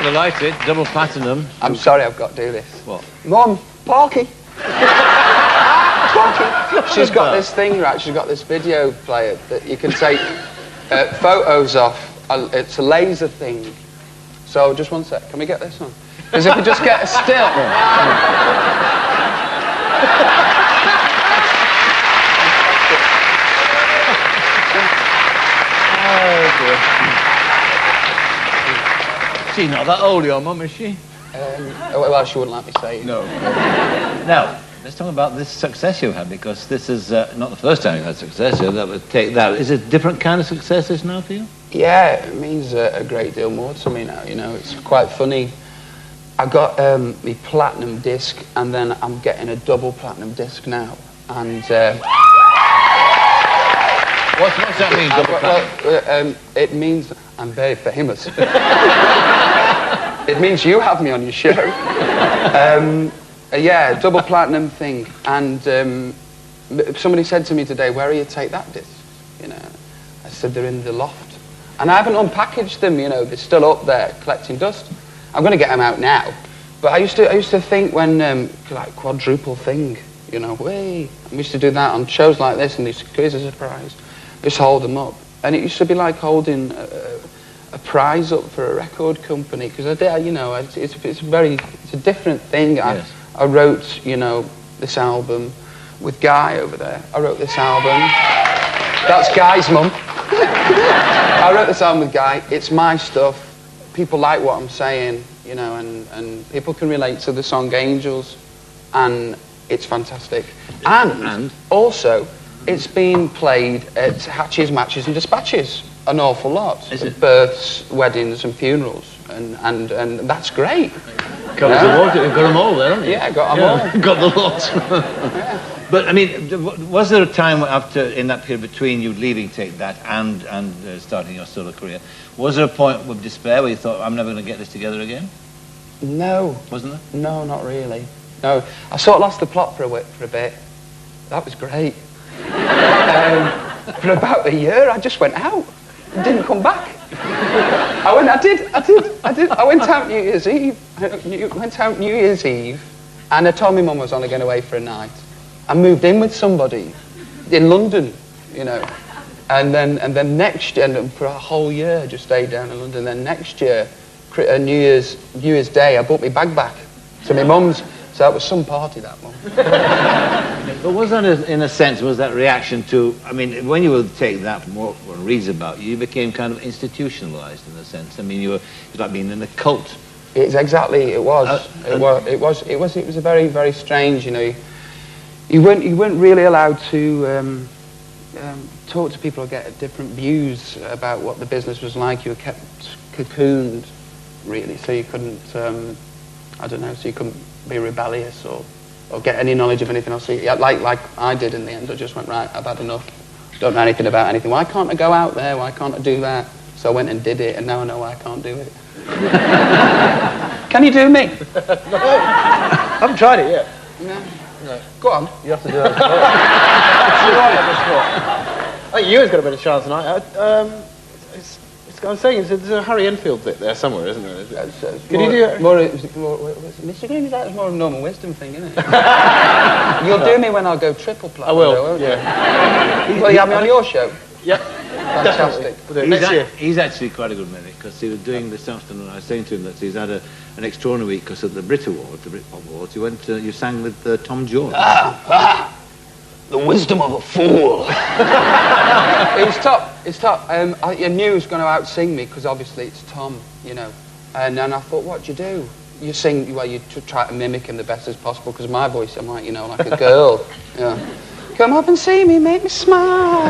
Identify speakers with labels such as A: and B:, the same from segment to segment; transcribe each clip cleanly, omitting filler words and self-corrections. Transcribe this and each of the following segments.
A: to light it, double platinum.
B: I'm sorry, I've got to do this.
A: What?
B: Mum, Parky. Parky. She's got this thing, right? She's got this video player that you can take photos off. It's a laser thing. So, just one sec. Can we get this on? Because if we just get a still...
A: She's not that old, your mum, is she?
B: Well, she wouldn't let me say it.
A: No. Now, let's talk about this success you've had, because this is not the first time you've had success. So that would take that. Is it a different kind of success this now for you?
B: Yeah, it means a great deal more to me now, you know. It's quite funny. I got my platinum disc, and then I'm getting a double platinum disc now. And...
A: What's that mean, double platinum?
B: It means I'm very famous. It means you have me on your show. Yeah, double platinum thing. And somebody said to me today, where are you take that disc? You know, I said, they're in the loft. And I haven't unpackaged them, you know, they're still up there collecting dust. I'm going to get them out now. But I used to think when, like, quadruple thing, you know, way. We used to do that on shows like this, and these quiz as a prize. Just hold them up. And it used to be like holding a prize up for a record company, because I did, you know, it's a different thing. Yes. I wrote, you know, this album with Guy over there. I wrote this album. That's Guy's mum. I wrote this album with Guy. It's my stuff. People like what I'm saying, you know, and people can relate to the song Angels, and it's fantastic. And also, it's been played at hatches, matches and dispatches an awful lot. Is it? Births, weddings and funerals, and that's great.
A: Covers the water. You've got them all there, haven't you?
B: Yeah, got them all.
A: Got the lot.
B: Yeah.
A: But I mean, was there a time after, in that period between you leaving Take That and starting your solo career, was there a point of despair where you thought, I'm never going to get this together again?
B: No.
A: Wasn't there?
B: No, not really. No, I sort of lost the plot for a bit. That was great. For about a year, I just went out and didn't come back. I went out New Year's Eve. And I told my mum I was only going away for a night. I moved in with somebody in London, you know. And then next year, and for a whole year, just stayed down in London. Then next year, New Year's Day, I brought my bag back to my mum's. So that was some party, that one.
A: But was that, in a sense, was that reaction to, I mean, when you would Take That, from what one reads about you, became kind of institutionalized in a sense. I mean, it was like being in a cult. It was. It was a very, very strange, you know. You weren't really allowed to talk to people or get different views about what the business was like. You were kept cocooned, really, so you couldn't, I don't know, so you couldn't be rebellious or get any knowledge of anything else. So, yeah, like I did in the end. I just went, right, I've had enough. Don't know anything about anything. Why can't I go out there? Why can't I do that? So I went and did it, and now I know why I can't do it. Can you do me?
C: No, I haven't tried it yet.
B: No. Go on.
C: You have to do it. I think Ewan's got a bit of chance tonight. I was saying, there's a Harry Enfield bit there somewhere, isn't there? Can you do it?
B: Mr. Green, that's more of a normal wisdom thing, isn't it? You'll do me when I go triple platinum.
C: I will,
B: though, won't
C: yeah.
B: You? Will you have me on your show?
C: Yeah.
B: Fantastic.
A: He's actually quite a good medic, because he was doing this afternoon. I was saying to him that he's had an extraordinary week because of the Brit Awards, the Britpop Awards. You sang with Tom Jones.
B: The wisdom of a fool. It was top. It's top. I knew he was going to out-sing me because obviously it's Tom, you know. And then I thought, what do? You sing, well, you try to mimic him the best as possible because my voice, I'm like, you know, like a girl. Yeah. Come up and see me, make me smile.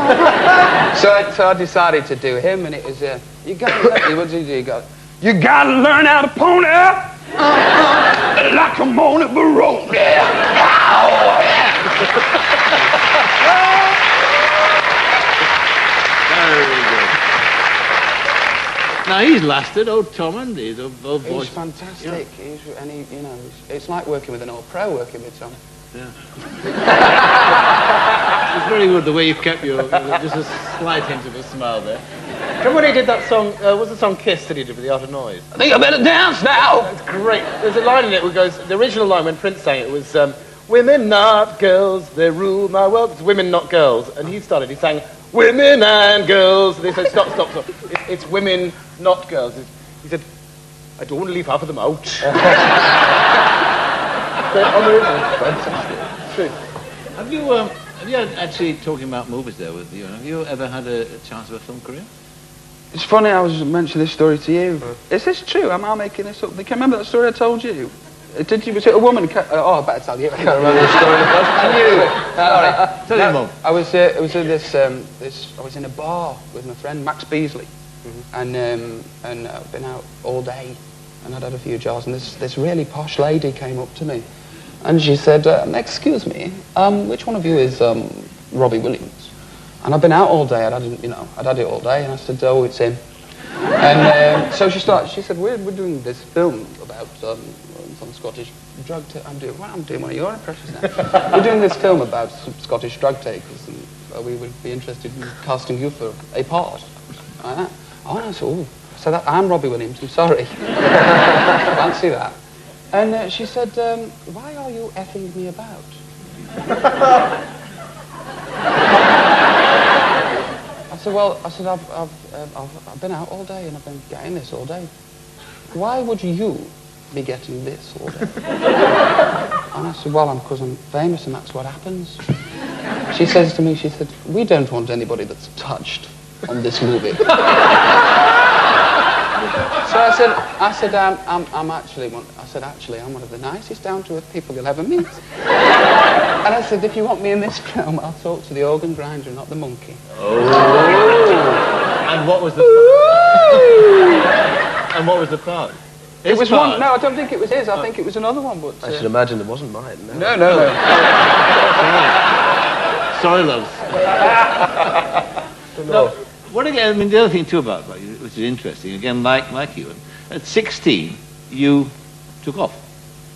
B: so I decided to do him, and it was, you got to learn how to pony up like I'm on a barone.
A: Now he's lasted, old Tom, and he's
B: fantastic. Yeah. You know, it's like working with an old pro, working with Tom.
A: Yeah. It's very good the way you've kept just a slight hint of a smile there.
C: Remember when he did that song, what's the song Kiss that he did with the Art of Noise?
B: I think I better dance now.
C: That's great. There's a line in it where it goes, the original line when Prince sang it was, women not girls, they rule my world. It's women not girls. And he sang, women and girls. And they said, stop. It's women not girls. He said, I don't want to leave half of them out. Fantastic. True.
A: Have you had, actually, talking about movies there with you, have you ever had a chance of a film career?
B: It's funny I was mentioning this story to you. Is this true? Am I making this up? Can you remember that story I told you? Was it a woman? I better tell you. I can't remember the story. I knew it. Sorry.
A: Tell your mum.
B: I was I was in a bar with my friend Max Beasley, and I've been out all day, and I'd had a few jars, and this really posh lady came up to me, and she said, "Excuse me, which one of you is Robbie Williams?" And I've been out all day. I'd had it all day, and I said, "Oh, it's him." And so she said, "We're doing this film about some Scottish drug. I'm doing one of your impressions now. We're doing this film about some Scottish drug takers, and we would be interested in casting you for a part." Like that. Oh, I said, "I'm Robbie Williams. I'm sorry. Fancy that." And she said, "Why are you effing me about?" I said, I've been out all day and I've been getting this all day. Why would you be getting this all day? And I said, well, because I'm famous and that's what happens. She says to me, she said, we don't want anybody that's touched on this movie. So I said, I'm one of the nicest, down-to-earth people you'll ever meet. And I said, if you want me in this film, I'll talk to the organ grinder, not the monkey.
A: Oh. And what was the and what was the part?
B: It was one. No, I don't think it was his. I think it was another one. But
D: I should imagine it wasn't mine.
B: No.
A: Sorry, love. No. What again? I mean, the other thing too about you, which is interesting. Again, like you, at 16, you took off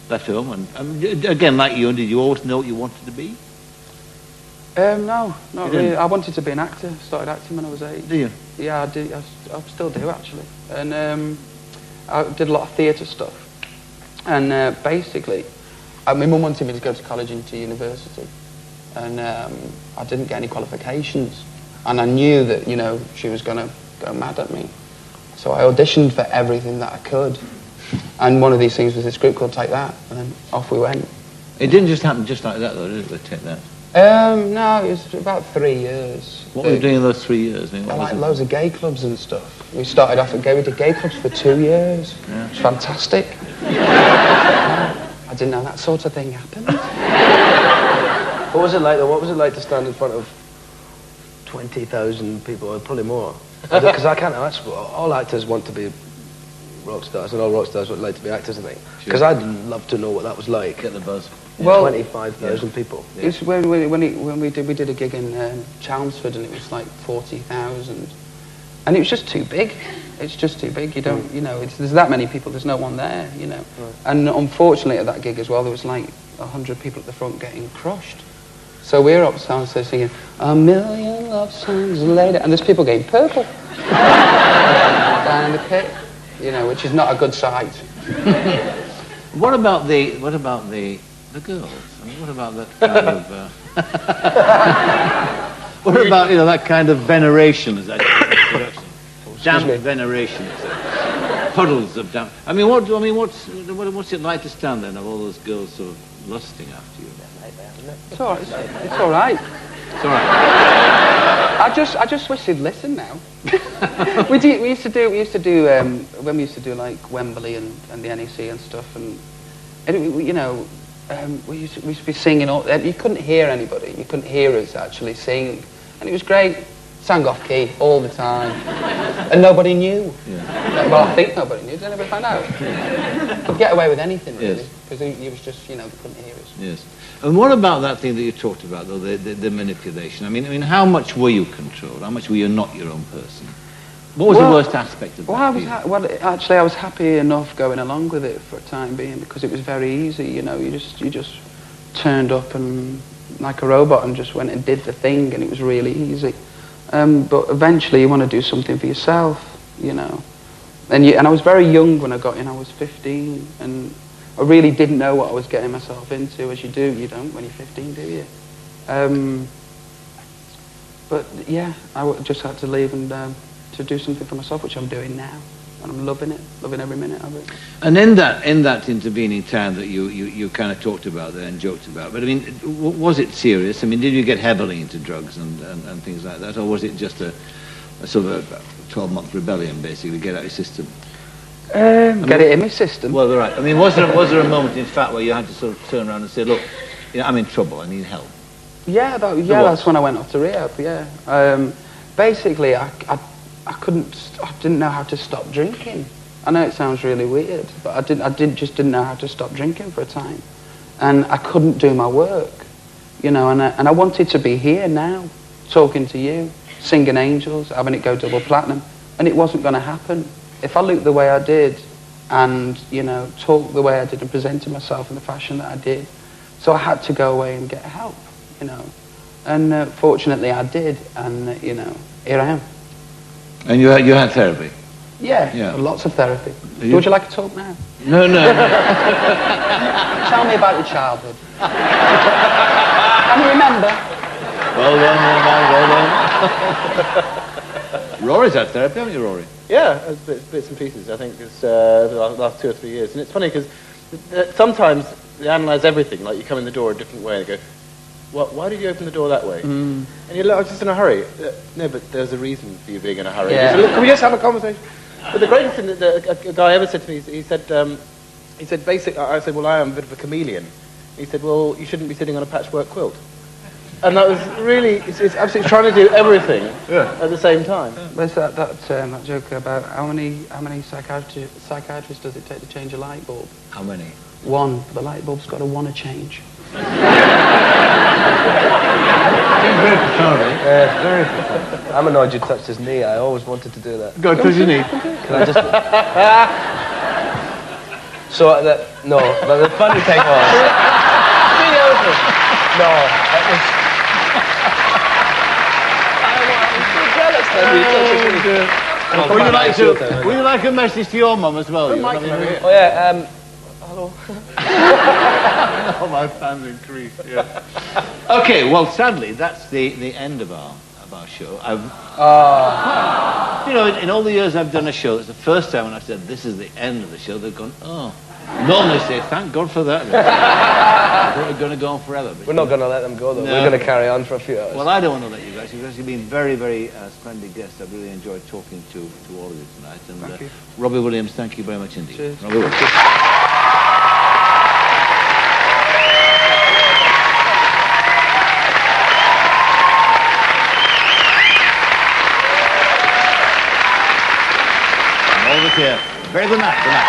A: that film, and again, like you, did you always know what you wanted to be?
B: No, not really. I wanted to be an actor. Started acting when I was 8.
A: Do you?
B: Yeah, I did. I still do actually. And I did a lot of theatre stuff. And basically, my mum wanted me to go to college and to university, and I didn't get any qualifications. And I knew that, she was going to go mad at me. So I auditioned for everything that I could. And one of these things was this group called Take That, and then off we went.
A: It didn't just happen just like that, though, did it, with Take That?
B: No, it was about 3 years.
A: What were you doing in those 3 years? I mean,
B: like loads of gay clubs and stuff. We started off at we did gay clubs for 2 years. Yeah. It was fantastic. I didn't know that sort of thing happened.
D: What was it like, though? What was it like to stand in front of 20,000 people, or probably more? Because I can't imagine. All actors want to be rock stars, and all rock stars would like to be actors, I think. Because I'd love to know what that was like.
A: Get the buzz.
D: Well, 25,000 people.
B: It was when we did a gig in Chelmsford, and it was like 40,000, and it was just too big. It's just too big. You don't, there's that many people. There's no one there, Right. And unfortunately, at that gig as well, there was like 100 people at the front getting crushed. So we're up downstairs singing "A Million Love Songs Later," and there's people getting purple down in the pit, which is not a good sight.
A: What about the girls? I mean, what about that kind of? What about that kind of veneration? Is that damp veneration? Puddles of damp. I mean, what's it like to stand there and have all those girls sort of lusting after you?
B: It's all right. It's all right.
A: It's all right.
B: I just wish they'd listen now. we used to do when we used to do like Wembley and the NEC and stuff, and we used to be singing all. You couldn't hear anybody. You couldn't hear us actually sing, and it was great. Sang off key all the time, and nobody knew. Yeah. Well, I think nobody knew. Did anybody find out? Could get away with anything really, because it was just they couldn't hear us.
A: Yes. And what about that thing that you talked about, though, the manipulation? I mean, how much were you controlled? How much were you not your own person? What was the worst aspect of that?
B: Actually, I was happy enough going along with it for a time being, because it was very easy. You just turned up and like a robot and just went and did the thing, and it was really easy. But eventually you want to do something for yourself, you know. And I was very young when I got in. I was 15, and I really didn't know what I was getting myself into, as you do. You don't when you're 15, do you? But yeah, just had to leave and to do something for myself, which I'm doing now. And I'm loving it, loving every minute of it.
A: And in that intervening time that you kind of talked about there and joked about, but I mean, was it serious? I mean, did you get heavily into drugs and things like that, or was it just a sort of a 12-month rebellion, basically, get out of your system?
B: Get it in my system.
A: Well, right. I mean, was there a moment, in fact, where you had to sort of turn around and say, look, you know, I'm in trouble, I need help?
B: Yeah, that's when I went off to rehab. Yeah. Basically, I didn't know how to stop drinking. I know it sounds really weird, but I just didn't know how to stop drinking for a time, and I couldn't do my work, you know. And I wanted to be here now, talking to you, singing Angels, having it go double platinum, and it wasn't going to happen if I looked the way I did, and you know, talked the way I did, and presented myself in the fashion that I did. So I had to go away and get help, you know. And fortunately, I did, and you know, here I am.
A: And you had therapy?
B: Yeah, lots of therapy. Would you like to talk now?
A: No.
B: Tell me about your childhood. Can you remember?
A: Well done. Rory's had therapy, haven't you, Rory?
C: Yeah, bits and pieces. I think it's the last 2 or 3 years. And it's funny because sometimes they analyse everything. Like you come in the door a different way and they go, why did you open the door that way? And you're like, I was just in a hurry. No, but there's a reason for you being in a hurry.
B: Yeah.
C: So, look, can we just have a conversation? But the greatest thing that a guy ever said to me, he said, basically, I said, well, I am a bit of a chameleon. He said, well, you shouldn't be sitting on a patchwork quilt. And that was really, it's absolutely trying to do everything at the same time.
B: There's that joke about how many psychiatrists does it take to change a light bulb?
A: How many?
B: 1. The light bulb's got to want to change.
A: Very profound.
D: I'm annoyed you touched his knee. I always wanted to do that.
A: Go touch your knee.
D: Can I just... No, but the funny thing was... No, that was...
A: Would you like a message to your mum as well?
D: Oh yeah, hello.
A: Oh, my fans increase, yeah. Okay, well, sadly, that's the end of our show. You know, in all the years I've done a show, it's the first time when I said, this is the end of the show, they've gone, oh. Normally say, thank God for that. We're going to go on forever.
D: We're not going to let them go, though.
A: No.
D: We're going to carry on for a few hours.
A: Well, I don't want to let you guys. You've actually been very, very splendid guests. I've really enjoyed talking to all of you tonight. And
B: Thank you.
A: Robbie Williams, thank you very much indeed.
B: Cheers.
A: Robbie Williams. Over here. Very good night. Good night.